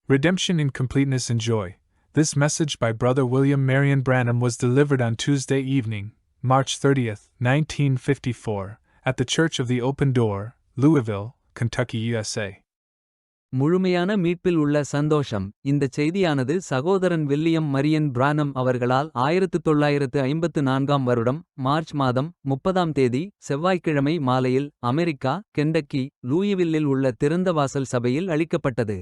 Redemption in Completeness and Joy. This message by Brother William Marion Branham was delivered on Tuesday evening, March 30th, 1954, at the Church of the Open Door, Louisville, Kentucky, USA. முழுமையான மீட்பில் உள்ள சந்தோஷம். இந்தச் செய்தியானது சகோதரன் William Marian பிரானம் அவர்களால் 1954 வருடம் March மாதம் 30 செவ்வாய்க்கிழமை மாலையில் அமெரிக்கா, கெண்டக்கி, லூயிவில்லில் உள்ள திறந்தவாசல் சபையில் அளிக்கப்பட்டது.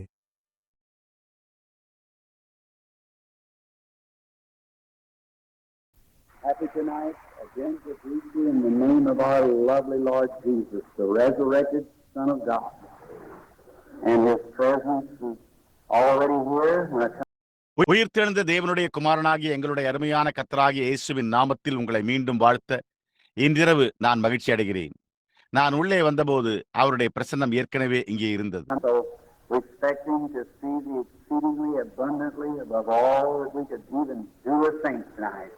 Happy tonight again to greet you in the name of our lovely Lord Jesus, the resurrected Son of God, and His presence is already here. உயிர்த்தெழுந்த தேவனுடைய குமாரனாகிய எங்களுடைய அருமையான கர்த்தராகிய இயேசுவின் நாமத்தில் உங்களை மீண்டும் வாழ்த்த இன்றிரவு நான் மகிழ்ச்சி அடைகிறேன். நான் உள்ளே வந்தபோது அவருடைய பிரசன்னம் ஏற்கனவே இங்கே இருந்தது. Expecting to see the exceedingly abundantly above all that we could even do or think tonight,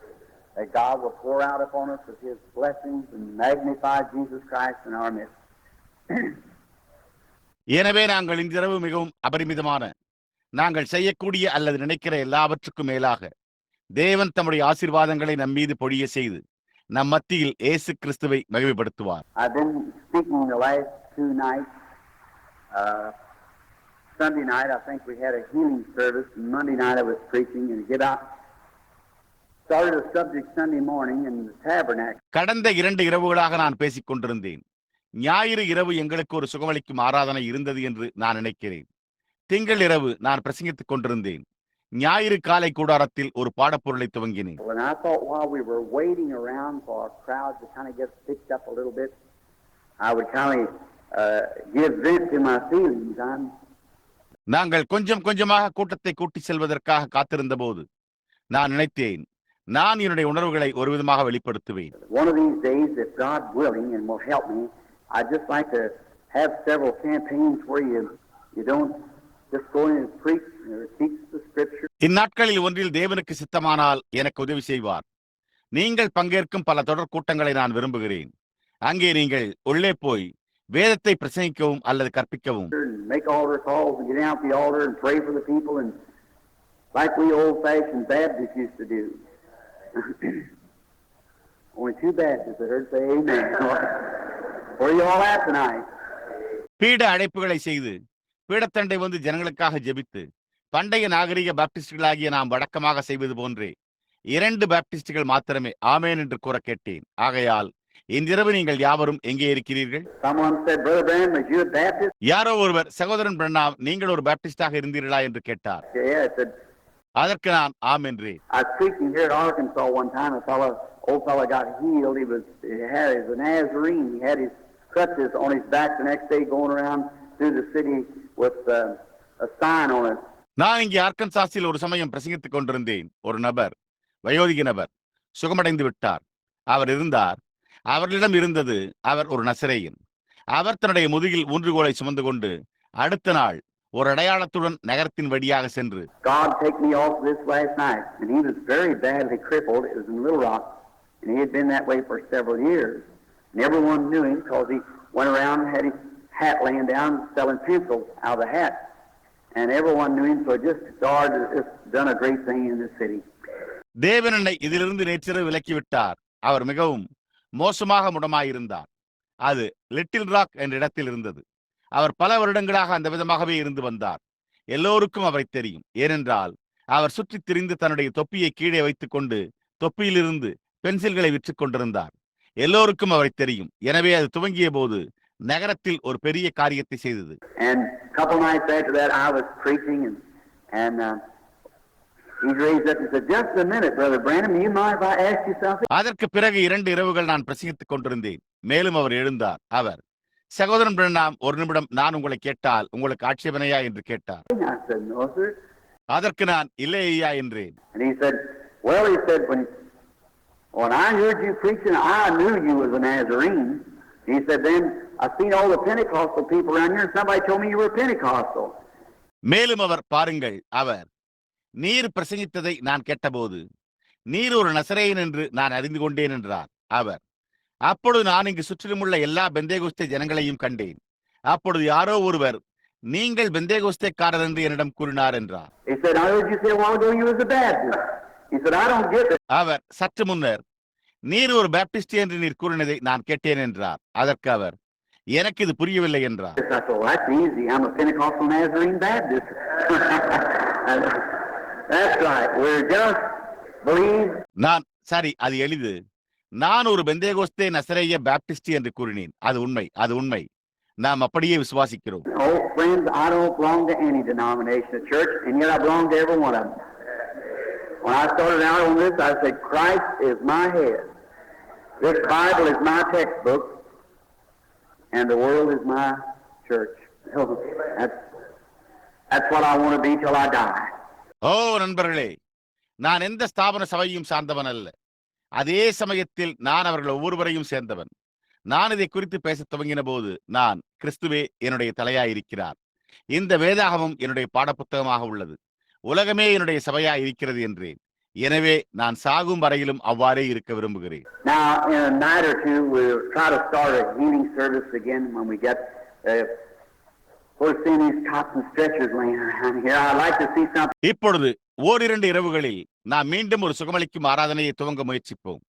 that God will pour out upon us of His blessings and magnify Jesus Christ in our midst. எனவே நாங்கள் இன்றிரவு மிகவும் அபரிமிதமான நாங்கள் செய்யக்கூடிய அல்லது நினைக்கிற எல்லாவற்றுக்கும் மேலாக தேவன் தம்முடைய ஆசீர்வாதங்களை நம் மீது பொழிய செய்து நம் மத்தியில் இயேசு கிறிஸ்துவை மகிமைப்படுத்துவார். I've been speaking the last two nights. Sunday night I think we had a healing service, and Monday night I was preaching, and started a subject Sunday morning in the tabernacle. கடந்த 2 இரவுகளாக நான் பேசிக் கொண்டிருந்தேன். ஞாயிறு இரவு எங்களுக்கு ஒரு சுகமளிக்கும் ஆராதனை இருந்தது என்று நான் நினைக்கிறேன். திங்கள் இரவு நான் பிரசங்கித்துக் கொண்டிருந்தேன். ஞாயிறு காலை கூடாரத்தில் ஒரு பாடப்பொருளை துவங்கினேன். And I thought while we were waiting around for our crowd to kind of get picked up a little bit, I would kind of give vent to my feelings. நாங்கள் கொஞ்சம் கொஞ்சமாக கூட்டத்தை கூட்டி செல்வதற்காக காத்திருந்த போது நான் நினைத்தேன், நான் என்னுடைய உணர்வுகளை ஒரு விதமாக வெளிப்படுத்துவேன். One of these days, if God willing and will help me, I'd just like to have several campaigns where you don't just go in and preach or teach the scripture. இந்நாட்களில் ஒன்றில் தேவனுக்கு சித்தமானால் எனக்கு உதவி செய்வார். நீங்கள் பங்கேற்கும் பல தொடர் கூட்டங்களை நான் விரும்புகிறேன். அங்கே நீங்கள் உள்ளே போய் வேதத்தை பிரசங்கிக்கவும் அல்லது கற்பிக்கவும், make altar calls and get out the altar and pray for the people, and like we old-fashioned Baptists used to do. Only two Baptists that heard say amen. Where are you all at tonight? பீட அழைப்புகளை செய்து பீடத்தண்டை வந்து ஜனங்களுக்காக ஜெபித்து பண்டைய நாகரிக பாப்டிஸ்டுகளாகிய நாம் வழக்கமாக செய்வது போன்றே 2 பாப்டிஸ்டுகள் மாத்திரமே ஆமேன் என்று கூற கேட்டேன். ஆகையால் இன்றிரவு நீங்கள் யாவரும் எங்கே இருக்கிறீர்கள்? யாரோ ஒருவர், சகோதரன் பிரணாம், நீங்கள் ஒரு பாப்டிஸ்டாக இருந்தீர்களா என்று கேட்டார். அதற்கு நான் ஆம் என்றேன். Old fellow got healed. He was a Nazarene. He had his crutches on his back the next day, going around through the city with a sign on it. நான் இங்கே ஆர்கன்சாஸில் ஒரு சமயம் பிரசங்கித்துக் கொண்டிருந்தேன். ஒரு நபர், வயோதிக நபர், சுகமடைந்து விட்டார். அவர் இருந்தார். அவர்களிடம் இருந்தது, அவர் ஒரு நசரேயன். அவர் தன்னுடைய முதுகில் ஊன்றுகோலை சுமந்து கொண்டு அடுத்த நாள் ஒரு அடையாளத்துடன் நகரத்தின் வழியாக சென்று, God take me off this last night, and he was very badly crippled. It was in Little Rock, and he had been that way for several years. And everyone knew him because he went around and had his hat laying down selling pencils out of the hat. And everyone knew him, so God has done a great thing in this city. தேவன் என்னை இதிலிருந்து நேற்றிரவு விலக்கிவிட்டார். அவர் மிகவும் மோசமாக முடமாயிருந்தார். அது little rock என்ற இடத்தில் இருந்தது. அவர் பல வருடங்களாக அந்த விதமாகவே இருந்து வந்தார். எல்லோருக்கும் அவரை தெரியும். ஏனென்றால் அவர் சுற்றித் திரிந்து தன்னுடைய தொப்பியை கீழே வைத்துக் கொண்டு தொப்பியிலிருந்து பென்சில்களை விற்றுக் கொண்டிருந்தார். எல்லோருக்கும் அவரை தெரியும். எனவே அது துவங்கிய போது நகரத்தில் ஒரு பெரிய காரியத்தை செய்தது. அதற்கு பிறகு 2 இரவுகள் நான் பிரசங்கித்துக் கொண்டிருந்தேன். மேலும் அவர் எழுந்தார். அவர், சகோதரன் பிரணாம், ஒரு நிமிடம் நான் உங்களை கேட்டால் உங்களுக்கு ஆட்சேபனையா என்று கேட்டார். அதற்கு நான் இல்லை ஐயா என்றேன். When I heard you preaching, I knew you was a Nazarene. He said, then I seen all the Pentecostal people around here, and somebody told me you were Pentecostal. மேலும் அவர், பாருங்கள், அவர், நீர் பிரசங்கித்ததை நான் கேட்டபோது நீர் ஒரு நசரேயன் என்று நான் அறிந்து கொண்டேன் என்றார். அவர், அப்பொழுது நான் இங்கு சுற்றிலுமுள்ள எல்லா பெந்தேகோஸ்தே ஜனங்களையும் கண்டேன். அப்பொழுது யாரோ ஒருவர், நீங்கள் பெந்தேகோஸ்தேக்காரர் என்று என்னிடம் கூறினார் என்றார். He said, I heard you say a while ago you was a Baptist. He said, I don't get it. அவர் சற்று முன்னர் நீர் ஒரு பேப்டிஸ்ட் என்று நீர் கூறினதை நான் கேட்டேன் என்றார். அதற்கு அவர், எனக்கு இது புரியவில்லை என்றார். I thought, well, that's easy. I'm a Pentecostal Nazarene Baptist. That's right. We're just believe. நான் சரி, அது எளிது. நான் ஒரு பெந்தேகோஸ்தே நசரேய பேப்டிஸ்ட் என்று கூறினேன். அது உண்மை, அது உண்மை. நாம் அப்படியே விசுவாசிக்கிறோம். Oh, friends, I don't belong to any denomination of church, and yet I belong to every one of them. When I started out on this, I said, Christ is my head. This Bible is my textbook, and the world is my church. That's what I want to be till I die. ஓ நண்பர்களே, நான் எந்த ஸ்தாபன சபையும் சார்ந்தவன் அல்ல. அதே சமயத்தில் நான் அவர்கள் ஒவ்வொருவரையும் சேர்ந்தவன். நான் இதை குறித்து பேசத் துவங்கின போது நான், கிறிஸ்துவே என்னுடைய தலையாயிருக்கிறார், இந்த வேதாகமும் என்னுடைய பாடப்புத்தகமாக உள்ளது, உலகமே என்னுடைய சபையாய் இருக்கிறது என்றேன். எனவே நான் சாகும் வரையிலும் அவ்வாறே இருக்க விரும்புகிறேன். Now, in a night or two, we'll try to start a healing service again when we get we're seeing these cots and stretchers laying around here. I'd like to see something. இப்பொழுது ஓரிரண்டு இரவுகளில் நாம் மீண்டும் ஒரு சுகமளிக்கும் ஆராதனையை துவங்க முயற்சிப்போம்.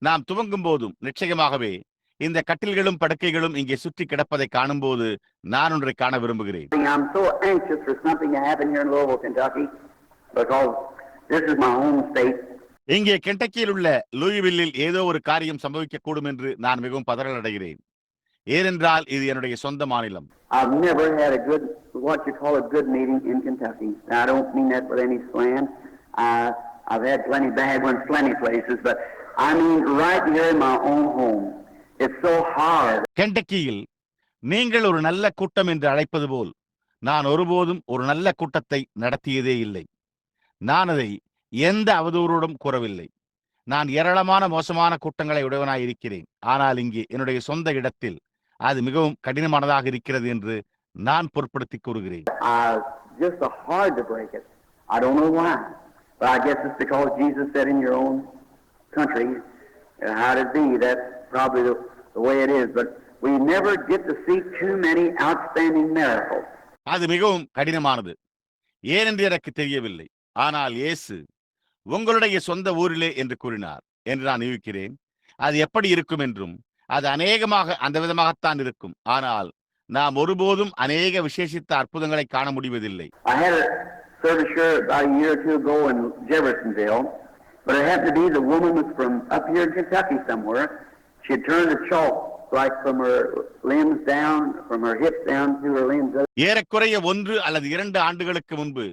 நாம் துவங்கும் போதும் நிச்சயமாகவே இந்த கட்டில்களும் படுக்கைகளும் இங்கே சுற்றி கிடப்பதை காணும் போது நான் ஒன்றை காண விரும்புகிறேன். I'm so anxious for something to happen here in Louisville, Kentucky, because this is my home state. இங்கே கென்டக்கியில் உள்ள லூயிவில்லில் ஏதோ ஒரு காரியம் சம்பவிக்க கூடும் என்று நான் மிகவும் பதறல் அடைகிறேன். ஏனென்றால் இது என்னுடைய சொந்த மாநிலம். I've never had a good, what you call a good meeting in Kentucky. Now, I don't mean that with any slam. I've had plenty bad ones, plenty places, but I mean right here in my own home. It's so hard. கென்டக்கியில் நீங்கள் ஒரு நல்ல கூட்டம் என்று அழைப்பது போல் நான் ஒருபோதும் ஒரு நல்ல கூட்டத்தை நடத்தியதே இல்லை. நான் அதை எந்த அவதூறோடும் கூறவில்லை. நான் ஏராளமான மோசமான கூட்டங்களை உடையவனாய் இருக்கிறேன். ஆனால் இங்கே என்னுடைய சொந்த இடத்தில் அது மிகவும் கடினமானதாக இருக்கிறது என்று நான் பொருட்படுத்தி கூறுகிறேன். Just hard to break it. I don't know why, but I guess it's because Jesus said in your own country, how to be. That's probably the way it is. But we never get to see too many outstanding miracles. அது மிகவும் கடினமானது. ஏனென்று எனக்கு தெரியவில்லை. ஆனால் இயேசு உங்களுடைய சொந்த ஊரிலே என்று கூறினார் என்று நான் யூகிக்கிறேன். அது எப்படி இருக்கும் என்றும் அது அநேகமாக அந்த விதமாகத்தான் இருக்கும். ஆனால் நாம் ஒருபோதும் அநேக விசேஷித்த அற்புதங்களை காண முடிவதில்லை. I had a service here about a year or two ago in Jeffersonville, but it happened to be the woman was from up here in Kentucky somewhere. She had turned the chalk like from her limbs down, from her hips down to her limbs. ஏறக்குறைய 1 அல்லது 2 ஆண்டுகளுக்கு முன்பு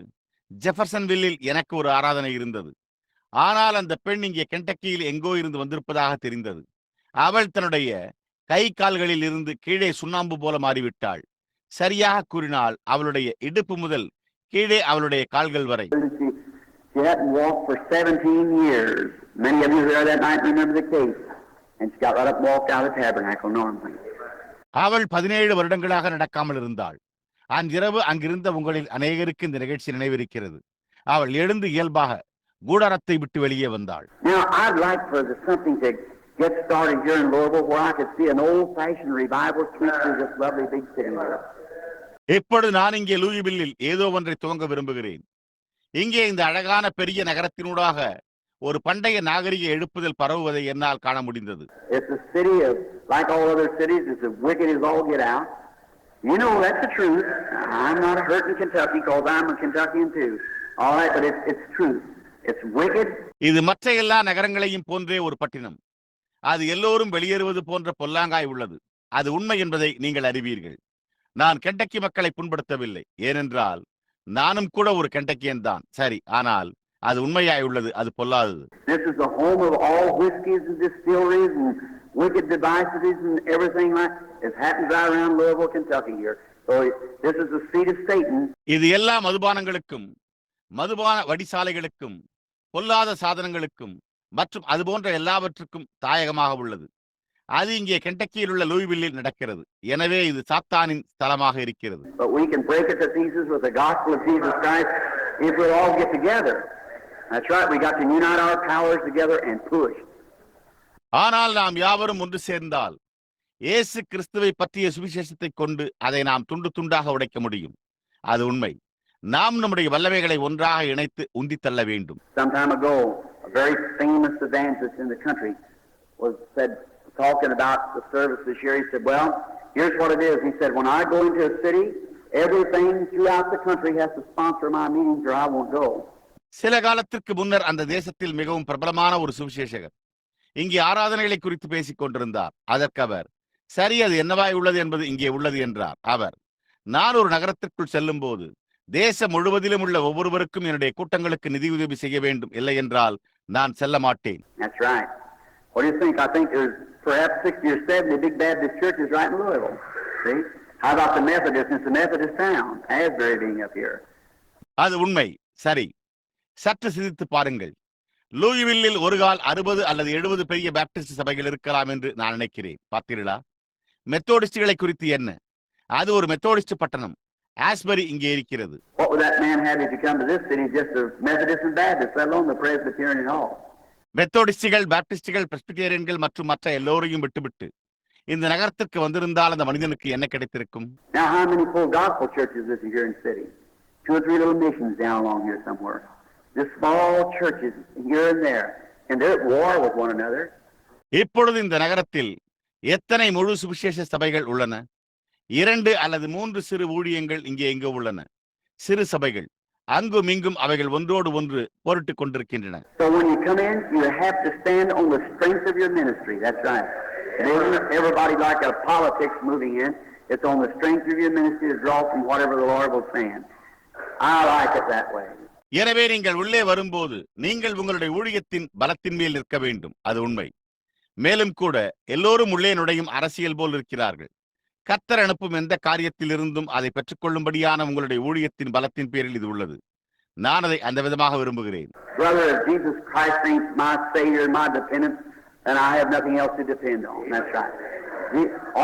ஜெஃபர்சன்வில்லில் எனக்கு ஒரு ஆராதனை இருந்தது. ஆனால் அந்த பெண் இங்கே கென்டக்கியில் எங்கோ இருந்து வந்திருப்பதாக தெரிந்தது. அவள் தன்னுடைய கை கால்களில் இருந்து கீழே சுண்ணாம்பு போல மாறிவிட்டாள். சரியாக கூறினால் அவளுடைய இடுப்பு முதல் கீழே அவளுடைய கால்கள் வரை. She hadn't walked for 17 years. Many of you were there that night remember the case. And she got right up and walked out of the tabernacle normally. அவள் 17 வருடங்களாக நடக்காமல் இருந்தாள். அன்றிரவு அங்கிருந்த உங்களில் அநேகருக்கு இந்த நிகழ்ச்சி நினைவிருக்கிறது. அவள் எழுந்து இயல்பாக கூடாரத்தை விட்டு வெளியே வந்தாள். Now I'd like for something to get started here in Louisville where I could see an old-fashioned revival sweep through this lovely big city. இப்பொழுது நான் இங்கே லூயிவில்லில் ஏதோ ஒன்றை துவங்க விரும்புகிறேன். இங்கே இந்த அழகான பெரிய நகரத்தினூடாக ஒரு பண்டைய நாகரிக எழுப்புதல் பரவுவதை என்னால் காண முடிந்தது. It's a city of, like all other cities, it's as wicked as all get out. You know that's the truth. I'm not hurting Kentucky because I'm a Kentuckian too. All right, but it's truth. It's wicked. இது மற்ற எல்லா நகரங்களையும் போன்றே ஒரு பட்டினம். அது எல்லோரும் வெளியேறுவது போன்ற பொல்லாங்காய் உள்ளது. அது உண்மை என்பதை நீங்கள் அறிவீர்கள். நான் கென்டக்கி மக்களை புண்படுத்தவில்லை. ஏனென்றால் நானும் கூட ஒரு கென்டக்கியன் தான். சரி, ஆனால் அது உண்மையாய் உள்ளது. அது பொல்லாதது. This is the home of all whiskeys and distilleries and wicked devices and everything like it happens right around Louisville, Kentucky here. So this is the seat of Satan. இது எல்லா மதுபானங்களுக்கும் மதுபான வடிசாலைகளுக்கும் பொல்லாத சாதனங்களுக்கும் மற்றும் அது போன்ற எல்லாவற்றுக்கும் தாயகமாக உள்ளது. அது இங்கே கென்டக்கியில் உள்ள லூயிவில்லில் நடக்கிறது. எனவே இது சாத்தானின் ஸ்தலமாக இருக்கிறது. But we can break it to pieces with the gospel of Jesus Christ if we all get together. That's right, we got to unite our powers together and push. ஆனால் நாம் யாவரும் ஒன்று சேர்ந்தால் இயேசு கிறிஸ்துவை பற்றிய சுவிசேஷத்தை கொண்டு அதை நாம் துண்டு துண்டாக உடைக்க முடியும். அது உண்மை. நாம் நம்முடைய வல்லமைகளை ஒன்றாக இணைத்து உந்தி தள்ள வேண்டும். Some time ago, a very famous evangelist in the country was said, talking about the service this year. He said, well, here's what it is. He said, when I go into a city, everything throughout the country has to sponsor my meetings or I won't go. சில காலத்திற்கு முன்னர் அந்த தேசத்தில் மிகவும் பிரபலமான ஒரு சுவிசேஷகர் இங்கே ஆராதனைகளை குறித்து பேசிக் கொண்டிருந்தார். அதற்கு அவர், சரி, அது என்னவாய் உள்ளது என்பது இங்கே உள்ளது என்றார். அவர், நான் ஒரு நகரத்திற்குள் செல்லும் போது தேசம் முழுவதிலும் உள்ள ஒவ்வொருவருக்கும் என்னுடைய கூட்டங்களுக்கு நிதியுதவி செய்ய வேண்டும், இல்லை என்றால் நான் செல்ல மாட்டேன். That's right. What do you think? I think there's perhaps 60 or 70 big Baptist churches right in Louisville. See? How about the Methodists? It's the Methodist town. Asbury being up here. அது உண்மை. சரி, சற்று சிந்தித்து பாருங்கள். லூயிவில்லில் ஒரு கால் 60 அல்லது 70 பெரிய பாப்டிஸ்ட் சபைகள் இருக்கலாம் என்று நான் நினைக்கிறேன். பார்த்தீர்களா? மெத்தோடிஸ்டுகளை குறித்து என்ன? அது ஒரு மெத்தோடிஸ்ட் பட்டணம். ஆஸ்பரி இங்கே இருக்கிறது. What would that man have if you come to this city? Just the Methodists and Baptists, let alone the Presbyterian and all. மெத்தோடிஸ்டுகள், பாப்டிஸ்டுகள், பிரெஸ்பிட்டேரியன்கள் மற்றும் மற்ற எல்லோரையும் விட்டுவிட்டு இந்த நகரத்திற்கு வந்திருந்தால் அந்த மனிதனுக்கு என்ன கிடைத்திருக்கும்? Now, how many full gospel churches is here in the city? 2 or 3 little missions down along here somewhere. Just small churches here and there, and they're at war with one another. இப்பொழுது இந்த நகரத்தில் எத்தனை முழு சுவிசேஷ சபைகள் உள்ளன? 2 அல்லது 3 சிறு ஊழியங்கள் இங்கே எங்கு உள்ளன. சிறு சபைகள் அங்கும் இங்கும் அவைகள் ஒன்றோடு ஒன்று போரிட்டுக் கொண்டிருக்கின்றன. So when you come in, you have to stand on the strength of your ministry. That's right. It isn't everybody like a politics moving in. It's on the strength of your ministry to draw from whatever the Lord will send. I like it that way. எனவே நீங்கள் உள்ளே வரும்போது நீங்கள் உங்களுடைய ஊழியத்தின் பலத்தின் மேல் நிற்க வேண்டும். அது உண்மை. மேலும் கூட எல்லோரும் உள்ளே நுழையும் அரசியல் போல் இருக்கிறார்கள். கர்த்தர் அனுப்பும் எந்த காரியத்திலிருந்தும் அதை பெற்றுக்கொள்ளும்படியான உங்களுடைய ஊழியத்தின் பலத்தின் பேரில் இது உள்ளது. நான் அதை அந்த விதமாக விரும்புகிறேன். Brother, if Jesus Christ ain't my Savior, my dependence, then I have nothing else to depend on. That's right.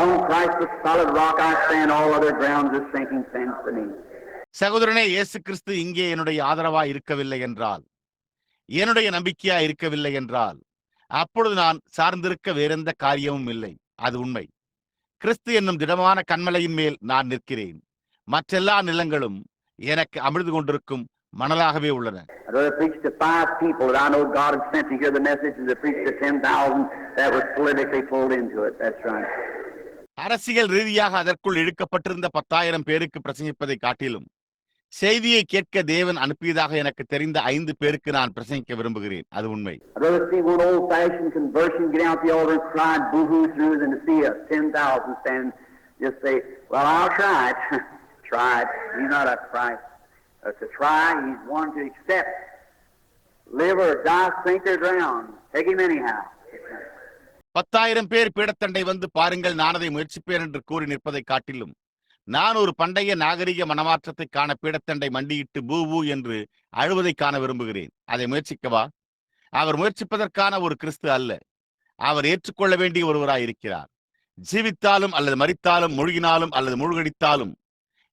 On Christ the solid rock I stand, all other grounds is sinking sands beneath. சகோதரனே, இயேசு கிறிஸ்து இங்கே என்னுடைய ஆதரவாய் இருக்கவில்லை என்றால், என்னுடைய நம்பிக்கையா இருக்கவில்லை என்றால், அப்பொழுது நான் சார்ந்திருக்க வேறெந்த காரியமும் இல்லை. அது உண்மை. கிறிஸ்து என்னும் திடமான கன்மலையின் மேல் நான் நிற்கிறேன். மற்றெல்லா நிலங்களும் எனக்கு அமிழ்ந்து கொண்டிருக்கும் மணலாகவே உள்ளன. I'd rather preach to 5 people that I know God had sent to hear the message than to preach to 10,000 that was politically pulled into it. That's right. அரசியல் ரீதியாக அதற்குள் இழுக்கப்பட்டிருந்த 10,000 பேருக்கு பிரசங்கிப்பதை காட்டிலும் செய்தியை கேட்க தேவன் அனுப்பியதாக எனக்கு தெரிந்த 5 பேருக்கு நான் பிரசங்கிக்க விரும்புகிறேன். அது உண்மை. I'd rather see one old-fashioned conversion get out the altar and cry and boo-hoo through than to see 10,000 stand just say, well, I'll try it. Try it. He's not a Christ. To try, he's one to accept. Live or die, sink or drown. Take him anyhow. 10,000 பேர் பீடத்தண்டை வந்து பாருங்கள், நான் அதை முயற்சிப்பேன் என்று கூறி நிற்பதை காட்டிலும் நான் ஒரு பண்டைய நாகரிக மனமாற்றத்தை காண பீடத்தண்டை மண்டியிட்டு பூ என்று அழுவதை காண விரும்புகிறேன். அதை முயற்சிக்கவா? அவர் முயற்சிப்பதற்கான ஒரு கிறிஸ்து அல்ல. அவர் ஏற்றுக்கொள்ள வேண்டிய ஒருவராய் இருக்கிறார். ஜீவித்தாலும் அல்லது மரித்தாலும், முழுகினாலும் அல்லது முழுகடித்தாலும்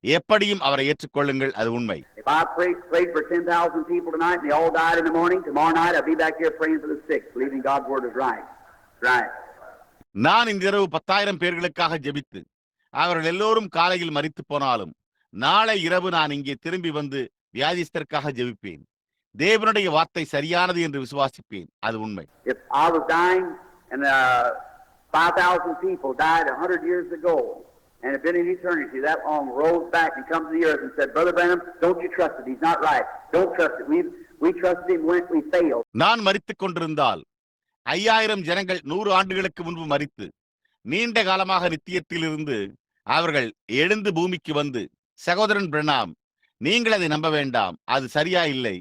எப்படியும் அவரை ஏற்றுக்கொள்ளுங்கள். அது உண்மை. If I prayed for 10,000 people tonight and they all died in the morning, tomorrow night I'll be back here praying for the sick, believing God's word is right. Right. நான் இந்த இரவு 10,000 பேர்களுக்காக ஜெபித்து அவர்கள் எல்லோரும் காலையில் மரித்து போனாலும் நாளை இரவு நான் இங்கே திரும்பி வந்து வியாதிஸ்தருக்காக ஜெபிப்பேன். தேவனுடைய வார்த்தை சரியானது என்று விசுவாசிப்பேன். அது உண்மை. If I was dying and 5,000 people died 100 years ago and have been in eternity that long, rose back and come to the earth and said, Brother Branham, don't you trust it. He's not right. Don't trust it. We trusted him when we failed. நான் மரித்துக் கொண்டிருந்தால் 5,000 ஜனங்கள் 100 ஆண்டுகளுக்கு முன்பு மரித்து நீண்ட காலமாக நித்தியத்தில் இருந்து அவர்கள் எழுந்து பூமிக்கு வந்து, சகோதரன் பிரணாம், நீங்கள் அதை நம்ப வேண்டாம், அது சரியா இல்லை,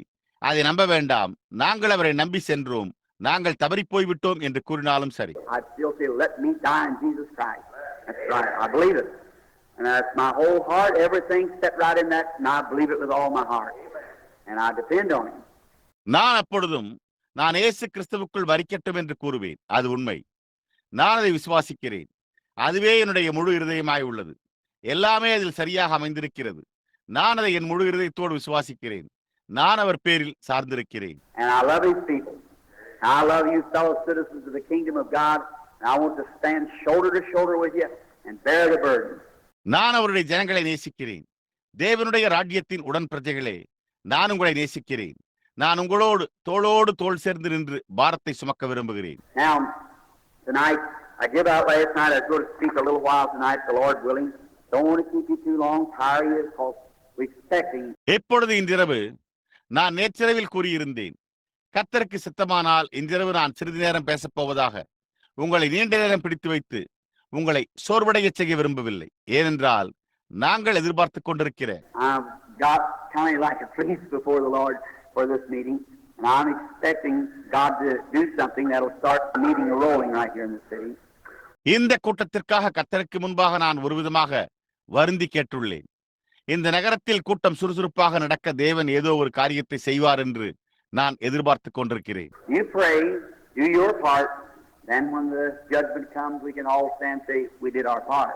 அதை நம்ப வேண்டாம், நாங்கள் அவரை நம்பி சென்றோம், நாங்கள் தவறி போய்விட்டோம் என்று கூறினாலும் சரி. I'd still say, let me die in Jesus Christ. That's right. I believe it. And that's my whole heart. Everything set right in that, and I believe it with all my heart. And I depend on him. நான் அப்பொழுதும் நான் இயேசு கிறிஸ்துவுக்குள் மரிக்கட்டும் என்று கூறுவேன். அது உண்மை. நான் அதை விசுவாசிக்கிறேன். அதுவே என்னுடைய முழு இருதயமாய் உள்ளது. எல்லாமே அதில் சரியாக அமைந்திருக்கிறது. நான் அதை என் முழு இருதயத்தோடு விசுவாசிக்கிறேன். நான் அவர் பேரில் சார்ந்திருக்கிறேன். And I love his people. I love you fellow citizens of the kingdom of God, And I want to stand shoulder to shoulder with you and bear the burden. நான் அவருடைய ஜனங்களை நேசிக்கிறேன். தேவனுடைய ராஜ்யத்தின் உடன் பிரஜைகளே, நான் உங்களை நேசிக்கிறேன். நான் உங்களோடு தோளோடு தோள் சேர்ந்து நின்று பாரத்தை சுமக்க விரும்புகிறேன். Now, tonight, I give out last night. I was going to speak a little while tonight, the Lord willing. Don't want to keep you too long, tire you, because we're expecting. எப்பொழுது இன்றிரவு நான் நேற்றிரவில் கூறியிருந்தேன், கர்த்தருக்கு சித்தமானால் இன்றிரவு நான் சிறிது நேரம் பேசப் போவதாக. உங்களை நீண்ட நேரம் பிடித்து வைத்து உங்களை சோர்வடைய செய்ய விரும்பவில்லை. ஏனென்றால் நாங்கள் எதிர்பார்த்துக் கொண்டிருக்கிற God counting like a priest before the Lord for this meeting, and I'm expecting God to do something that'll start the meeting rolling right here in the city. இந்த கூட்டத்திற்காக கர்த்தருக்கு முன்பாக நான் ஒருவிதமாக வருந்தி கேட்டுள்ளேன். இந்த நகரத்தில் கூட்டம் சுறுசுறுப்பாக நடக்க தேவன் ஏதோ ஒரு காரியத்தை செய்வார் என்று நான் எதிர்பார்த்துக் கொண்டிருக்கிறேன். You pray, do your part, then when the judgment comes, we can all stand and say we did our part.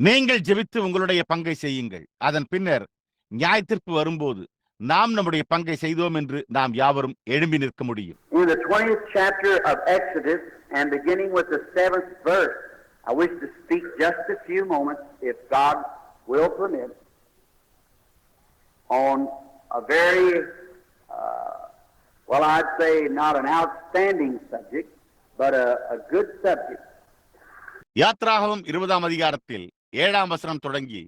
நீங்கள் ஜெபித்து உங்களுடைய பங்கை செய்யுங்கள். அதன் பின்னர் நியாயத்தீர்ப்பு வரும்போது நாம் நம்முடைய பங்கை செய்தோம் என்று நாம் யாவரும் எழும்பி நிற்க முடியும். In the 20th chapter of Exodus and beginning with the 7th verse, I wish to speak just a few moments, if God will permit, on a very, well, I'd say not an outstanding subject, but a good subject. யாத்ராகமம் 20ஆம் அதிகாரத்தில் 7ஆம் வசனம் தொடங்கி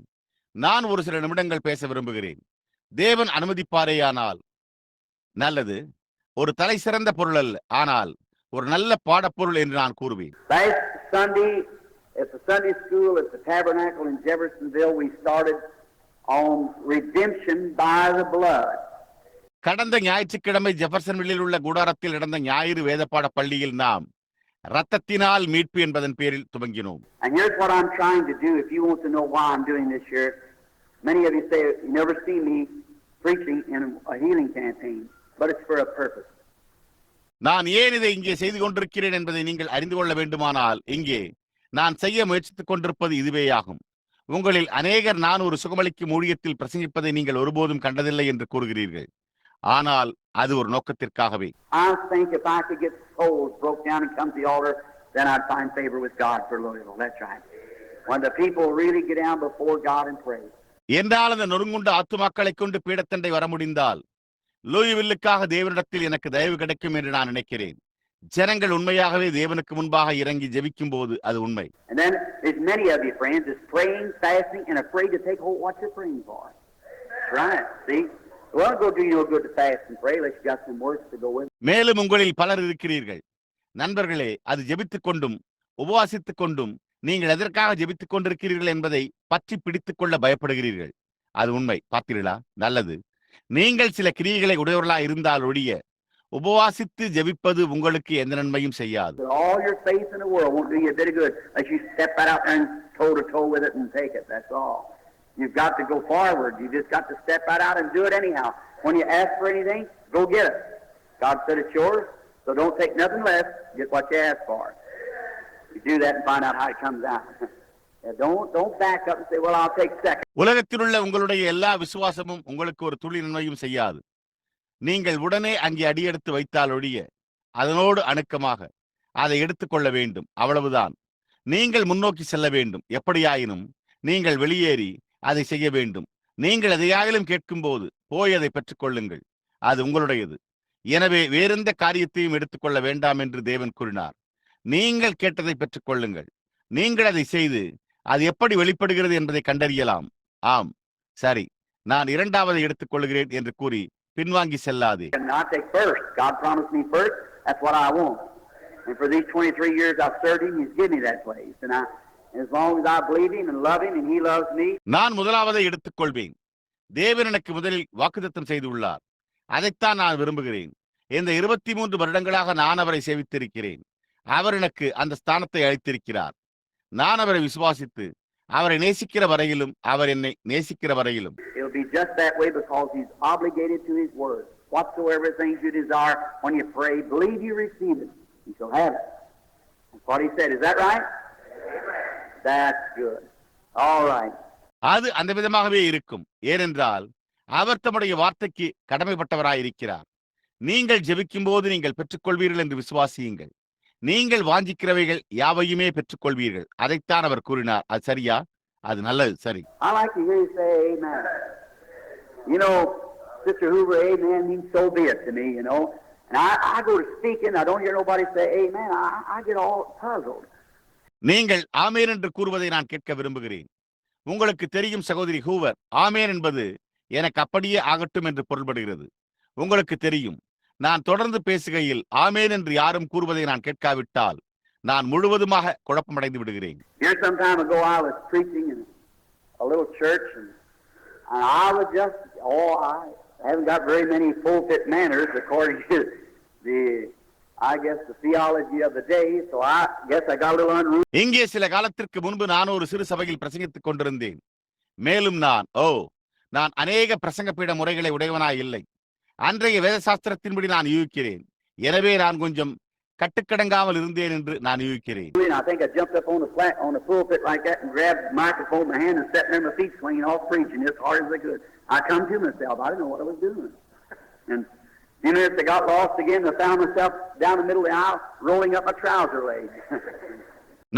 நான் ஒரு சில நிமிடங்கள் பேச விரும்புகிறேன். தேவன் அனுமதிப்பாரேயானால் நல்லது. ஒரு தலை சிறந்த பொருள் அல்ல, ஆனால் ஒரு நல்ல பாடப்பொருள் என்று நான் கூறுவேன். Last Sunday at the Sunday school at the Tabernacle in Jeffersonville, we started on redemption by the blood. கடந்த ஞாயிற்றுக்கிழமை ஜெஃபர்சன்வில்லில் உள்ள கூடாரத்தில் நடந்த ஞாயிறு வேதப்பாட பள்ளியில் நாம் இரத்தத்தினால் மீட்பு என்பதன் பேரில் துவங்கினோம். And here's what I'm trying to do. If you want to know why I'm doing this here, many of you say you never see me preaching in a healing campaign, but it's for a purpose. நான் ஏன் இதை இங்கே செய்து கொண்டிருக்கிறேன் என்பதை நீங்கள் அறிந்து கொள்ள வேண்டுமானால் இங்கே நான் செய்ய முயற்சித்துக் கொண்டிருப்பது இதுவேயாகும். உங்களில் அநேகர் நான் ஒரு சுகமளிக்கும் ஊழியத்தில் பிரசங்கிப்பதை நீங்கள் ஒருபோதும் கண்டதில்லை என்று கூறுகிறீர்கள். ஆனால் அது ஒரு நோக்கத்திற்காகவே. I think if I could get souls broke down and come to the altar, then I'd find favor with God for Louisville. That's right. When the people really get down before God and pray. என்றால் அந்த நொறுங்குண்ட ஆத்துமாக்களை கொண்டு பீடத்தண்டை வர முடிந்தால் லூயிவில்லுக்காக தேவனிடத்தில் எனக்கு தயவு கிடைக்கும் என்று நான் நினைக்கிறேன். ஜனங்கள் உண்மையாகவே தேவனுக்கு முன்பாக இறங்கி ஜெபிக்கும் போது அது உண்மை. And then there's many of you friends is praying, fasting, and afraid to take hold what you're praying for. Right? See, well, go do you no good to fast and pray unless you got some works to go with. மேலும் உங்களில் பலர் இருக்கிறீர்கள். நண்பர்களே, அது ஜெபித்துக் கொண்டும் உபவாசித்துக் கொண்டும் நீங்கள் எதற்காக ஜெபித்துக் கொண்டிருக்கிறீர்கள் என்பதை பற்றி பிடித்துக் கொள்ள பயப்படுகிறீர்கள். அது உண்மை. பார்த்தீர்களா? நல்லது. நீங்கள் சில கிரியைகளை உடையவர்களா இருந்தால் ஒழிய உபவாசித்து ஜெபிப்பது உங்களுக்கு எந்த நன்மையும் செய்யாது. All your faith in the world won't do you a bit of good unless you step right out there and toe to toe with it and take it. That's all. You've got to go forward. You just got to step right out and do it anyhow. When you ask for anything, go get it. God said it's yours, so don't take nothing less. Get what you ask for. You do that and find out how it comes out. Don't back up and say, well, I'll take second. உலகத்தில் உள்ள உங்களுடைய எல்லா விசுவாசமும் உங்களுக்கு ஒரு துளி நன்மையும் செய்யாது. நீங்கள் உடனே அங்கே அடியெடுத்து வைத்தால் ஒழிய அதனோடு அணுக்கமாக அதை எடுத்துக்கொள்ள வேண்டும். அவ்வளவுதான். நீங்கள் முன்னோக்கி செல்ல வேண்டும். எப்படியாயினும் நீங்கள் வெளியேறி அதை செய்ய வேண்டும். நீங்கள் எதையாயிலும் கேட்கும் போது போய் அதை பெற்றுக் கொள்ளுங்கள். அது உங்களுடையது. எனவே வேறெந்த காரியத்தையும் எடுத்துக்கொள்ள வேண்டாம் என்று தேவன் கூறினார். நீங்கள் கேட்டதை பெற்றுக் கொள்ளுங்கள். நீங்கள் அதை செய்து அது எப்படி வெளிப்படுகிறது என்பதை கண்டறியலாம். ஆம், சரி, நான் இரண்டாவதை எடுத்துக் கொள்கிறேன் என்று கூறி பின்வாங்கி செல்லாதே. I take first. God promised me first. That's what I want. And for these 23 years I've served Him, He's given me that place. And as long as I believe Him and love Him and He loves me. நான் முதலாவதை எடுத்துக் கொள்வேன். தேவன் எனக்கு முதலில் வாக்குத்தத்தம் செய்துள்ளார். அதைத்தான் நான் விரும்புகிறேன். இந்த 23 வருடங்களாக நான் அவரை சேவித்திருக்கிறேன். அவர் எனக்கு அந்த ஸ்தானத்தை அளித்திருக்கிறார். நான் அவரை விசுவாசித்து அவரை நேசிக்கிற வரையிலும் அவர் என்னை நேசிக்கிற வரையிலும். It'll be just that way because He's obligated to His word. Whatsoever things you desire when you pray, believe you receive it, you shall have it. That's what He said. Is that right? That's good. All right. அது அந்த விதமாகவே இருக்கும். ஏனென்றால் அவர் தம்முடைய வார்த்தைக்கு கடமைப்பட்டவராயிருக்கிறார். நீங்கள் ஜெபிக்கும் போது நீங்கள் பெற்றுக்கொள்வீர்கள் என்று விசுவாசியுங்கள். நீங்கள் வாஞ்சிக்கிறவைகள் யாவையுமே பெற்றுக்கொள்வீர்கள். அதைத்தான் அவர் கூறினார். அது சரியா? அது நல்லது, சரி. I like to hear you say amen. You know, Sister Hoover, amen means so be it to me, you know. And I go to speaking, I don't hear nobody say amen. I get all puzzled. நீங்கள் ஆமேன் என்று கூறுவதை நான் கேட்க விரும்புகிறேன். உங்களுக்கு தெரியும் சகோதரி whoever, ஆமேன் என்பது எனக்கு அப்படியே ஆகட்டும் என்று பொருள்படுகிறது. உங்களுக்கு தெரியும், நான் தொடர்ந்து பேசுகையில் ஆமேன் என்று யாரும் கூறுவதை நான் கேட்காவிட்டால் நான் முழுவதுமாக குழப்பமடைந்து விடுகிறேன். Here some time ago I was preaching in a little church and I was just, I haven't got very many pulpit manners according to the theology of the day, so I guess I got a little unruly. இங்கே சில காலத்திற்கு முன்பு நான் ஒரு சிறு சபையில் பிரசங்கித்துக் கொண்டிருந்தேன். மேலும் நான் அநேக பிரசங்கப்பீட முறைகளை உடையவனாய் இல்லை. அன்றைய வேதசாஸ்திரத்தின்படி நான் யூகிக்கிறேன். எனவே நான் கொஞ்சம் கட்டுக்கடங்காமல் இருந்தேன் என்று நான் யூகிக்கிறேன். I think I jumped up on the pulpit like that and grabbed the microphone in my hand and sat there, my feet swinging off preaching as hard as I could. I come to myself. I didn't know what I was doing. And a few minutes I got lost again. I found myself down the middle of the aisle rolling up my trouser leg.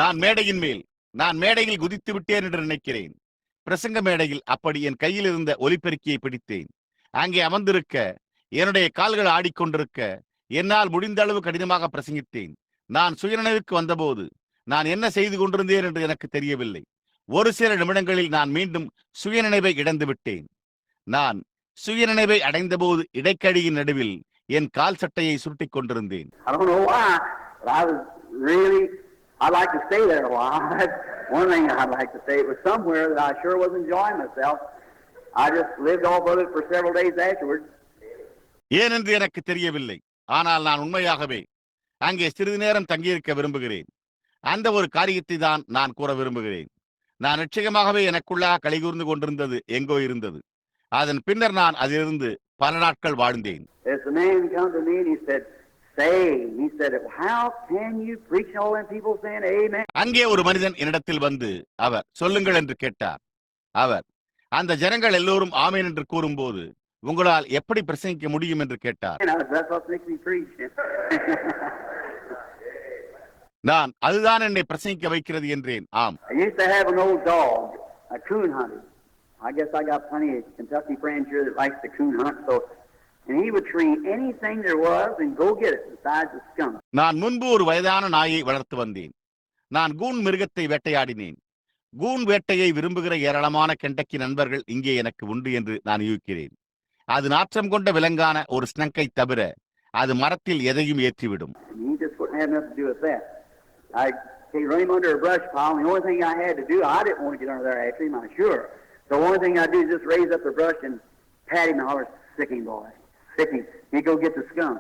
நான் மேடையில் குதித்து விட்டேன் என்று நினைக்கிறேன். பிரசங்க மேடையில் அப்படி என் கையில் இருந்த ஒலிபெருக்கியை பிடித்தேன். அங்கே அமர்ந்திருக்க, என்னுடைய கால்கள் ஆடிக்கொண்டிருக்க, என்னால் முடிந்த அளவு கடினமாக பிரசங்கித்தேன். நான் சுயநினைவுக்கு வந்தபோது நான் என்ன செய்து கொண்டிருந்தேன் என்று எனக்கு தெரியவில்லை. ஒரு சில நிமிடங்களில் நான் மீண்டும் சுயநினைவை இழந்து விட்டேன். நான் சுயநினைவை அடைந்தபோது இடைக்கடியின் நடுவில் என் கால் சட்டையை சுருட்டிக் கொண்டிருந்தேன். I'd like to stay there a while. That's one thing I'd like to say. It was somewhere that I sure was enjoying myself. I just lived off of it for several days afterwards. ஏனென்று எனக்கு தெரியவில்லை. ஆனால் நான் உண்மையாகவே அங்கே சிறிது நேரம் தங்கியிருக்க விரும்புகிறேன். அந்த ஒரு காரியத்தை தான் நான் கூற விரும்புகிறேன். நான் நிச்சயமாகவே எனக்குள்ளாக கலிகூர்ந்து கொண்டிருந்தது எங்கோ இருந்தது. அதன் பின்னர் நான் அதிலிருந்து பல நாட்கள் வாழ்ந்தேன். அங்கே ஒரு மனிதன் என்னிடத்தில் வந்து அவர் சொல்லுங்கள் என்று கேட்டார். அவர் அந்த ஜனங்கள் எல்லோரும் ஆமேன் என்று கூறும்போது உங்களால் எப்படி பிரசங்கிக்க முடியும் என்று கேட்டார். நான் அதுதான் என்னை பிரசங்கிக்க வைக்கிறது என்றேன். ஆம். I guess I got plenty of Kentucky friends here that likes to coon hunt, so and he would tree anything there was and go get it besides the skunk. நான் முன்பு ஒரு வயதான நாயை வளர்த்து வந்தேன். நான் கூன் மிருகத்தை வேட்டையாடினேன். கூன் வேட்டையை விரும்புகிற ஏராளமான கெண்டக்கி நண்பர்கள் இங்கே எனக்கு உண்டு என்று நான் யூகிக்கிறேன். அது நாற்றம் கொண்ட விலங்கான ஒரு ஸ்னங்கை தவிர அது மரத்தில் எதையும் ஏற்றிவிடும். He run him under a brush pile, and the only thing I had to do, I didn't want to get under there after him, I'm sure. So the only thing I do is just raise up the brush and pat him and holler, sick him, boy. Sick him. He go get the skunk.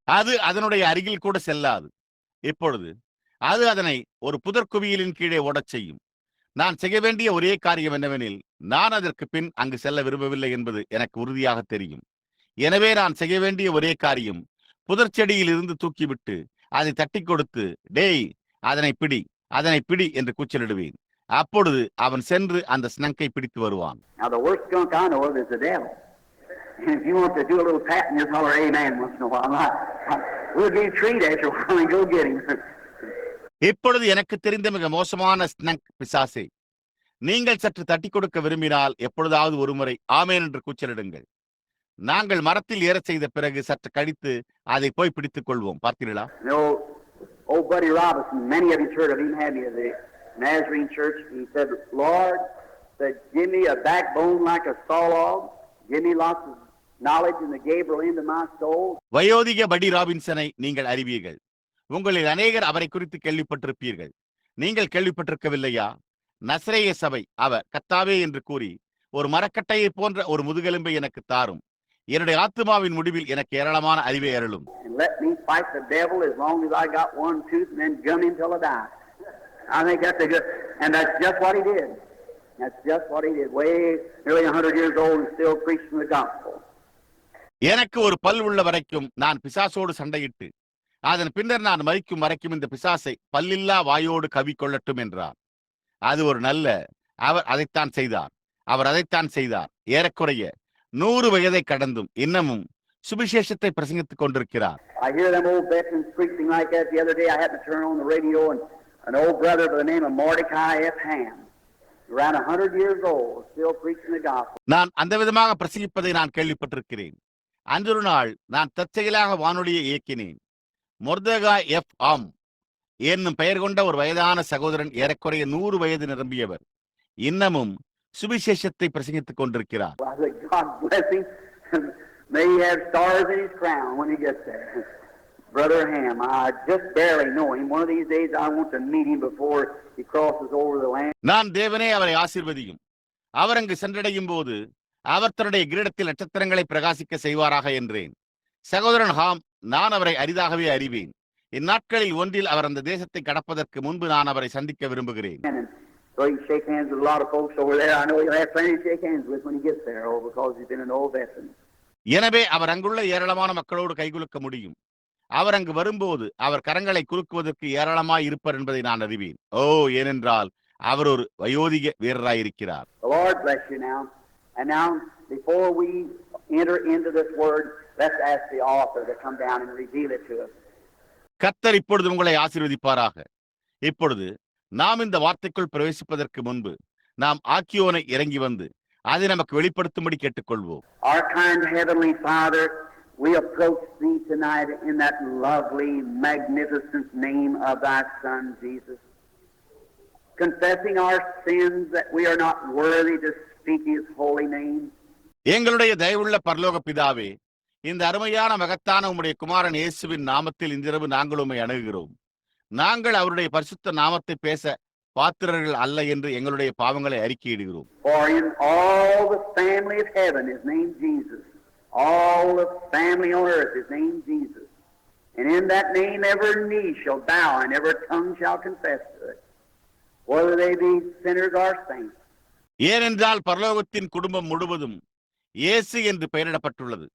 அது அதனுடைய அருகில் கூட செல்லாது. இப்பொழுது அது அதனை ஒரு புதற்குவியலின் கீழே ஓடச் செய்யும். நான் செய்ய வேண்டிய ஒரே காரியம் என்னவெனில், நான் அதற்கு பின் அங்கு செல்ல விரும்பவில்லை என்பது எனக்கு உறுதியாக தெரியும். எனவே நான் செய்ய வேண்டிய ஒரே காரியம், புதர் செடியில் இருந்து தூக்கிவிட்டு அதை தட்டி கொடுத்து, டேய் அதனை பிடி என்று கூச்சலிடுவேன். அப்பொழுது அவன் சென்று அந்த ஸ்னங்கை பிடித்து வருவான். இப்பொழுது எனக்கு தெரிந்த மிக மோசமான ஸ்னங்க் பிசாசே. நீங்கள் சற்று தட்டி கொடுக்க விரும்பினால் எப்பொழுதாவது ஒருமுறை ஆமேன் என்று கூச்சலிடுங்கள். நாங்கள் மரத்தில் ஏற செய்த பிறகு சற்று கழித்து அதை போய் பிடித்துக் கொள்வோம். பார்த்தீர்களா? Old Buddy Robinson, many of you heard of him, had me at the Nazarene Church. He said, Lord, said, give me a backbone like a saw log. Give me lots of knowledge in the Gabriel into my soul. வயோதிக படி ராபின்சனை நீங்கள் அறிவீர்கள். உங்களில் அநேகர் அவரை குறித்து கேள்விப்பட்டிருப்பீர்கள். நீங்கள் கேள்விப்பட்டிருக்கவில்லையா? நசரேய சபை அவர் கர்த்தாவே என்று கூறி, ஒரு மரக்கட்டையை போன்ற ஒரு முதுகெலும்பை எனக்கு தாரும். என்னுடைய ஆத்துமாவின் முடிவில் எனக்கு ஏராளமான அறிவை அருளும். Let me fight the devil as long as I got one tooth and then gun him till I die. I think that's a good, and that's just what he did. That's just what he did. Way nearly 100 years old and still preaching the gospel. எனக்கு ஒரு பல் உள்ள வரைக்கும் நான் பிசாசோடு சண்டையிட்டு அதன் பின்னர் நான் மரிக்கும் வரைக்கும் இந்த பிசாசை பல்லில்லா வாயோடு கவி கொள்ளட்டும் என்றார். அது ஒரு நல்ல, அவர் அதைத்தான் செய்தார். ஏறக்குறைய 100 வயதை கடந்தும் இன்னமும் சுவிசேஷத்தை பிரசங்கித்துக் கொண்டிருக்கிறார். I hear them old veterans preaching like that. The other day I happened to turn on the radio and an old brother by the name of Mordecai F. Ham, around 100 years old, still preaching the gospel. நான் அந்த விதமாக பிரசங்கிப்பதை நான் கேள்விப்பட்டிருக்கிறேன். அன்றொரு நாள் நான் தற்செயலாக வானொலியை இயக்கினேன். மொர்தெகாய் எஃப் ஆம் என்னும் பெயர் கொண்ட ஒரு வயதான சகோதரன், ஏறக்குறைய 100 வயது நிரம்பியவர், இன்னமும் சுவிசேஷத்தை பிரசங்கித்துக் கொண்டிருக்கிறார். God bless him. May he have stars in his crown when he gets there. Brother Ham, I just barely know him. One of these days I want to meet him before he crosses over the land. நான் தேவனே அவரை ஆசீர்வதியும். அவர் அங்கு சென்றடையும் போது அவர் தன்னுடைய கிரீடத்தில் நட்சத்திரங்களை பிரகாசிக்க செய்வாராக என்றேன். சகோதரன் ஹாம், நான் அவரை அரிதாகவே அறிவேன். இந்நாட்களில் ஒன்றில் அவர் அந்த தேசத்தை கடப்பதற்கு முன்பு நான் அவரை சந்திக்க விரும்புகிறேன். So he can shake hands with a lot of folks over there. I know he'll have plenty to shake hands with when he gets there, because he's been an old veteran. எனவே அவர் அங்குள்ள ஏராளமான மக்களோடு கைகுலுக்க முடியும். அவர் அங்கு வரும்போது அவர் கரங்களை குலுக்குவதற்கு ஏராளமாய் இருப்பார் என்பதை நான் அறிவேன். ஏனென்றால் அவர் ஒரு வயோதிக வீரராயிருக்கிறார். The Lord bless you now. And now, before we enter into this word, let's ask the author to come down and reveal it to us. கர்த்தர் இப்பொழுது உங்களை ஆசீர்வதிப்பாராக. இப்பொழுது நாம் இந்த வார்த்தைக்குள் பிரவேசிப்பதற்கு முன்பு நாம் ஆக்கியோனை இறங்கி வந்து அதை நமக்கு வெளிப்படுத்தும்படி கேட்டுக்கொள்வோம். Our kind heavenly Father, we approach thee tonight in that lovely, magnificent name of thy Son, Jesus, confessing our sins that we are not worthy to speak his holy name. எங்களுடைய தயவுள்ள பரலோக பிதாவே, இந்த அருமையான மகத்தான உம்முடைய குமாரன் இயேசுவின் நாமத்தில் இன்றிரவு நாங்கள் உம்மை அணுகுகிறோம். நாங்கள் அவருடைய பரிசுத்த நாமத்தை பேச பாத்திரர்கள் அல்ல என்று எங்களுடைய பாவங்களை அறிக்கையிடுகிறோம். For in all the family of heaven is named Jesus. All the family on earth is named Jesus. And in that name every knee shall bow and every tongue shall confess to it, whether they be sinners or saints. ஏனென்றால் பரலோகத்தின் குடும்பம் முழுவதும் இயேசு என்று பெயரிடப்பட்டுள்ளது.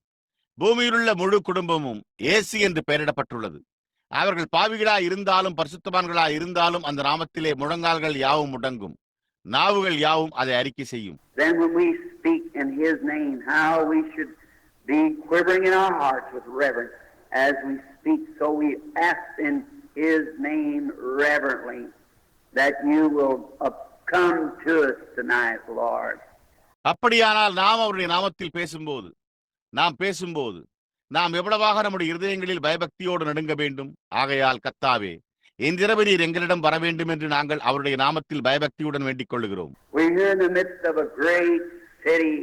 பூமியிலுள்ள முழு குடும்பமும் இயேசு என்று பெயரிடப்பட்டுள்ளது. அவர்கள் பாவிகளாய் இருந்தாலும் பரிசுத்தவான்களாய் இருந்தாலும் அந்த நாமத்திலே முழங்கால்கள் யாவும் முடங்கும், நாவுகள் யாவும் அதை அறிக்கை செய்யும். Then when we speak in his name, how we should be quivering in our hearts with reverence as we speak. So we ask in his name reverently that you will come to us tonight, Lord. அப்படியானால் நாம் அவருடைய நாமத்தில் பேசும்போது நாம் எவ்வளவாக நம்முடைய இருதயங்களில் பயபக்தியோடு நடுங்க வேண்டும். ஆகையால் கர்த்தாவே, இன்றிரவு நீர் எங்களிடம் வர வேண்டும் என்று நாங்கள் அவருடைய நாமத்தில் பயபக்தியுடன் வேண்டிக் கொள்கிறோம். We're here in the midst of a great city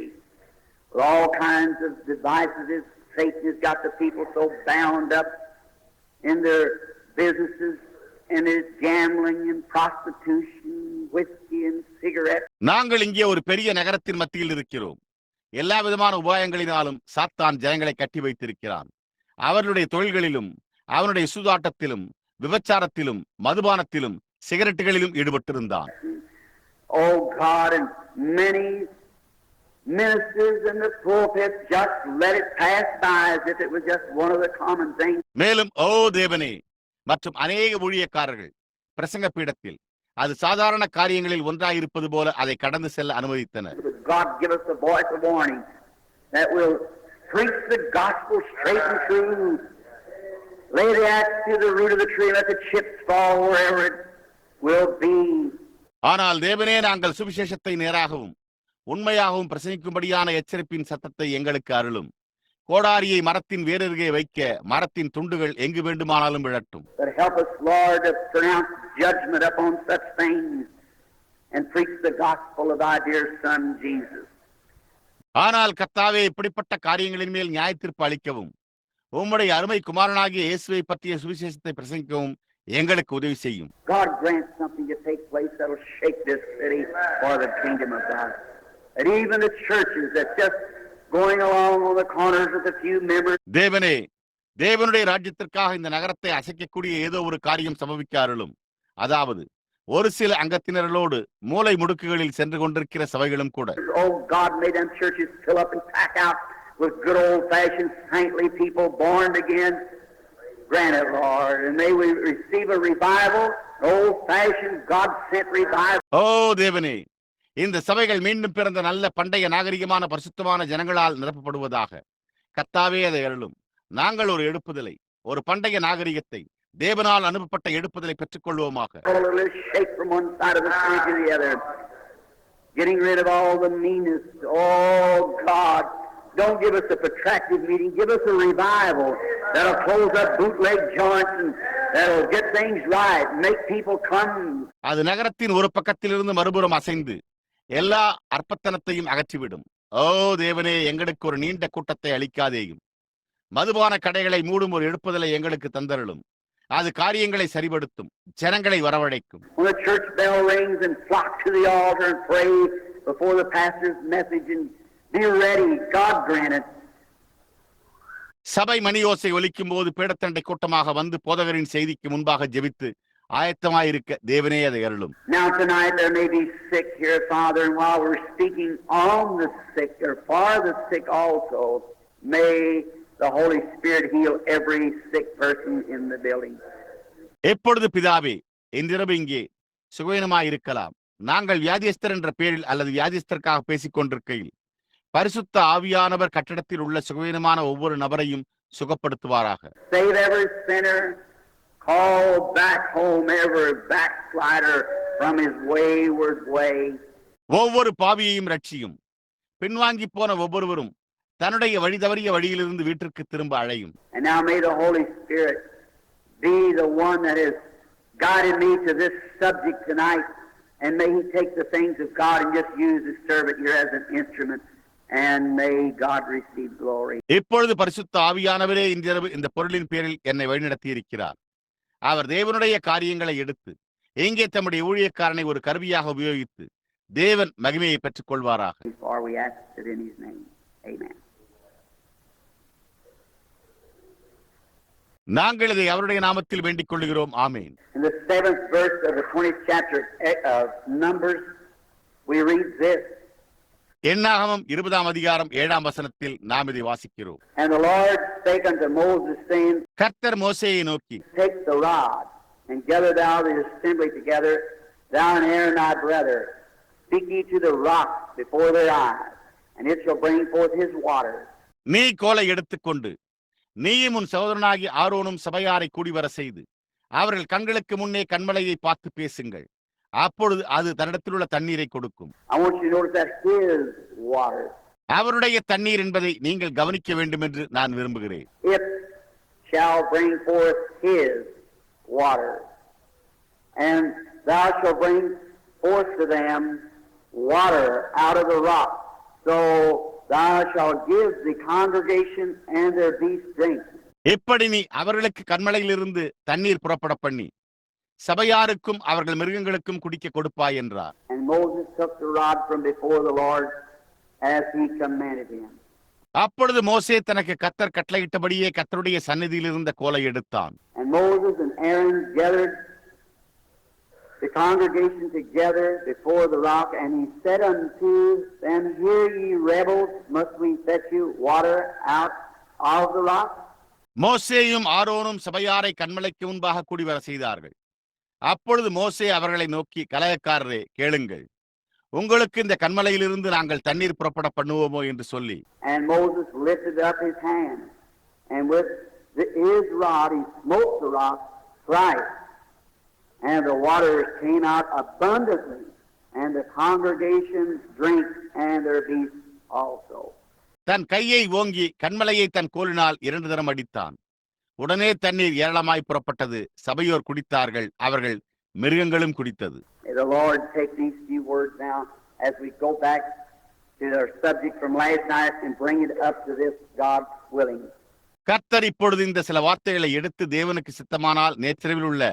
with all kinds of devices. Satan has got the people so bound up in their businesses and his gambling and prostitution, whiskey and cigarettes. நாங்கள் இங்கே ஒரு பெரிய நகரத்தின் மத்தியில் இருக்கிறோம். எல்லா விதமான உபாயங்களினாலும் சாத்தான் ஜனங்களை கட்டி வைத்திருக்கிறான். அவர்களுடைய தொழில்களிலும் அவனுடைய சூதாட்டத்திலும் விபச்சாரத்திலும் மதுபானத்திலும் சிகரெட்டுகளிலும் ஈடுபட்டிருந்தான். Oh God, and many ministers in the pulpit just let it pass by as if it was just one of the common things. மேலும் தேவனே, மற்றும் அநேக ஊழியக்காரர்கள் பிரசங்க பீடத்தில் அது சாதாரண காரியங்களில் ஒன்றாயிருப்பது போல அதை கடந்து செல்ல அனுமதித்தனர். God give us a voice of warning that will preach the gospel straight and true, lay the axe to the root of the tree, let the chips fall wherever it will be. ஆனால் தேவனே, நாங்கள் சுவிசேஷத்தை நேராகவும் உண்மையாகவும் பிரசங்கிக்கும்படியான எச்சரிப்பின் சத்தத்தை எங்களுக்கு அருளும். கோடாரியை மரத்தின் வேரருகே வைக்க மரத்தின் துண்டுகள் எங்கு வேண்டுமானாலும் விழட்டும். But help us, Lord, to pronounce judgment upon such things and preach the gospel of thy dear Son, Jesus. ஆனால் கர்த்தாவே, இப்படிப்பட்ட காரியங்களின் மேல் நியாயத்தீர்ப்பு அளிக்கவும் உம்முடைய அருமை குமாரனாகிய இயேசுவை பற்றிய சுவிசேஷத்தை பிரசங்கிக்கவும் எங்களுக்கு உதவி செய்யும். God grant something to take place that will shake this city for the kingdom of God. And even the churches that's just going along on the corners with a few members. தேவனே, தேவனுடைய ராஜ்யத்திற்காக இந்த நகரத்தை அசைக்கக்கூடிய ஏதோ ஒரு காரியம் சம்பவிக்க அருளும். அதாவது ஒரு சில அங்கத்தினர்களோடு மூலை முடுக்குகளில் சென்று கொண்டிருக்கிற சபைகளும் கூட. Oh God, may them churches fill up and pack out with good old-fashioned saintly people born again. Grant it, Lord, and may we receive a revival, old-fashioned God-sent revival. தேவனே, இந்த சபைகள் மீண்டும் பிறந்த நல்ல பண்டைய நாகரிகமான பரிசுத்தமான ஜனங்களால் நிரப்பப்படுவதாக. கர்த்தாவே அதை அருளும். நாங்கள் ஒரு எடுப்புதலை, ஒரு பண்டைய நாகரிகத்தை, தேவனால் அனுப்பப்பட்ட எடுப்புதலை பெற்றுக்கொள்வோமாக. A little shake from one side of the city to the other. Getting rid of all the meanness. Oh, God, don't give us a protracted meeting. Give us a revival that'll close up bootleg joints and that'll get things right, make people come. அது நகரத்தின் ஒரு பக்கத்திலிருந்து மறுபுறம் அசைந்து எல்லா அற்பத்தனத்தையும் அகற்றிவிடும். ஓ தேவனே, எங்களுக்கு ஒரு நீண்ட கூட்டத்தை அளிக்காதேயும். மதுபான கடைகளை மூடும் ஒரு எழுப்புதலை எங்களுக்கு தந்தருளும். அது காரியங்களை சரிபடுத்தும், ஜனங்களை வரவழைக்கும். When the church bell rings and flock to the altar and pray before the pastor's message and be ready, God grant it. சபை மணியோசை ஒலிக்கும் போது பீடத்தண்டை கூட்டமாக வந்து போதகரின் செய்திக்கு முன்பாக ஜெபித்து ஆயத்தமாயிருக்க தேவனே அதை அருளும். Now tonight there may be sick here, Father, and while we're speaking on the sick or for the sick also, may the Holy Spirit heal every sick person in the building. எப்பொழுது பிதாவே, இன்றிரவு இங்கே சுகவீனமாயிருக்கலாம். நாங்கள் வியாதியஸ்தர் என்ற பெயரில் அல்லது வியாதியஸ்தருக்காக பேசிக் கொண்டிருக்கையில் பரிசுத்த ஆவியானவர் கட்டடத்தில் உள்ள சுகவீனமான ஒவ்வொரு நபரையும் சுகப்படுத்துவாராக. Save every sinner, call back home every backslider from his wayward way. ஒவ்வொரு பாவியையும் ரட்சியும். பின்வாங்கி போன ஒவ்வொருவரும் தன்னுடைய வழி தவறிய வழியிலிருந்து வீட்டிற்கு திரும்ப அழையும். And now may the Holy Spirit be the one that has guided me to this subject tonight, and may He take the things of God and just use the servant here as an instrument, and may God receive glory. இப்பொழுது பரிசுத்த ஆவியானவரே இன்றிரவு இந்த பொருளின் பேரில் என்னை வழிநடத்தி இருக்கிறார். அவர் தேவனுடைய காரியங்களை எடுத்து எங்கே தம்முடைய ஊழியக்காரனை ஒரு கருவியாக உபயோகித்து தேவன் மகிமையை பெற்றுக் கொள்வாராக. For we ask it in His name. Amen. நாங்கள் இதை அவருடைய நாமத்தில் வேண்டிக் கொள்கிறோம். ஆமென். In the 7th verse of the 20th chapter of Numbers, we read this. என்னாகமம் 20ஆம் அதிகாரம் 7ஆம் வசனத்தில் நாம் இதை வாசிக்கிறோம். And the Lord spake unto Moses, saying, கர்த்தர் மோசேயை நோக்கி, Take the rod, and gather thou the assembly together, thou and Aaron thy brother. Speak ye to the rock before their eyes, and it shall bring forth his waters. நீ கோலை எடுத்துக்கொண்டு நீயும் உன் சகோதரனாகி ஆரோனும் சபையாரை கூடிவர செய்து அவர்கள் கண்களுக்கு முன்னே கண்மலையை பார்த்து பேசுங்கள். அப்பொழுது அது தன்னிடத்தில் உள்ள தண்ணீரை கொடுக்கும். I want you to notice that his waters. அவருடைய தண்ணீர் என்பதை நீங்கள் கவனிக்க வேண்டும் என்று நான் விரும்புகிறேன். It shall bring forth his waters, and thou shalt bring forth to them water out of the rock. So thou shalt give the congregation and their beasts drink. எப்படி நீ அவர்களுக்கு கண்மலையிலிருந்து தண்ணீர் புறப்பட பண்ணி சபையாருக்கும் அவர்கள் மிருகங்களுக்கும் குடிக்க கொடுப்பாய் என்றார். And Moses took the rod from before the Lord as he commanded him. அப்பொழுது மோசே தனக்கு கர்த்தர் கட்டளையிட்டபடியே கர்த்தருடைய சந்நிதியில் இருந்த கோலை எடுத்தான். And Moses and Aaron gathered the congregation together before the rock, and he said unto them, Hear ye rebels, must we fetch you water out of the rock? மோசேயும் ஆரோனும் சபையாரை கண்மலைக்கு முன்பாக கூடிவர செய்தார்கள். அப்பொழுது மோசே அவர்களை நோக்கி, கலகக்காரரே கேளுங்கள், உங்களுக்கு இந்த கண்மலையிலிருந்து நாங்கள் தண்ணீர் புறப்பட பண்ணுவோமோ என்று சொல்லி. And Moses lifted up his hand, and with his rod he smote the rock thrice, and the waters came out abundantly, and the congregation drank, and their beasts also. தன் கையை ஓங்கி கண்மலையை தன் கோலினால் 2 தரம் அடித்தான். உடனே தண்ணீர் ஏராளமாய் புறப்பட்டது. சபையோர் குடித்தார்கள், அவர்கள் மிருகங்களும் குடித்தது. May the Lord take these few words now as we go back to our subject from last night and bring it up to this, God willing. கர்த்தர் இப்பொழுது இந்த சில வார்த்தைகளை எடுத்து தேவனுக்கு சித்தமானால் நேற்றிரவில் உள்ள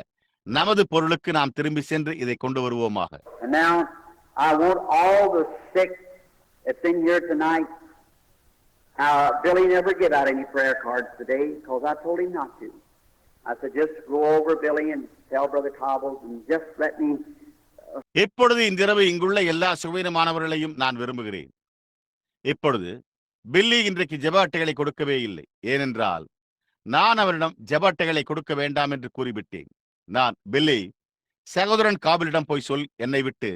நமது பொருளுக்கு நாம் திரும்பி சென்று இதை கொண்டு வருவோமாக. And now I want all the sick that's in here tonight. Billy never gave out any prayer cards today because I told him not to. I said, just go over, Billy, and tell Brother Cobbles and just let me. இப்பொழுது இன்றிரவு இங்குள்ள எல்லா சுகவீனமானவர்களையும் நான் விரும்புகிறேன். இப்பொழுது பில்லி இன்றைக்கு ஜெப அட்டைகளை கொடுக்கவே இல்லை. ஏனென்றால் நான் அவரிடம் ஜெப அட்டைகளை கொடுக்க வேண்டாம் என்று கூறிவிட்டேன். நான் பில்லி, சகோதரன் காபிலிடம் போய் சொல், என்னை விட்டு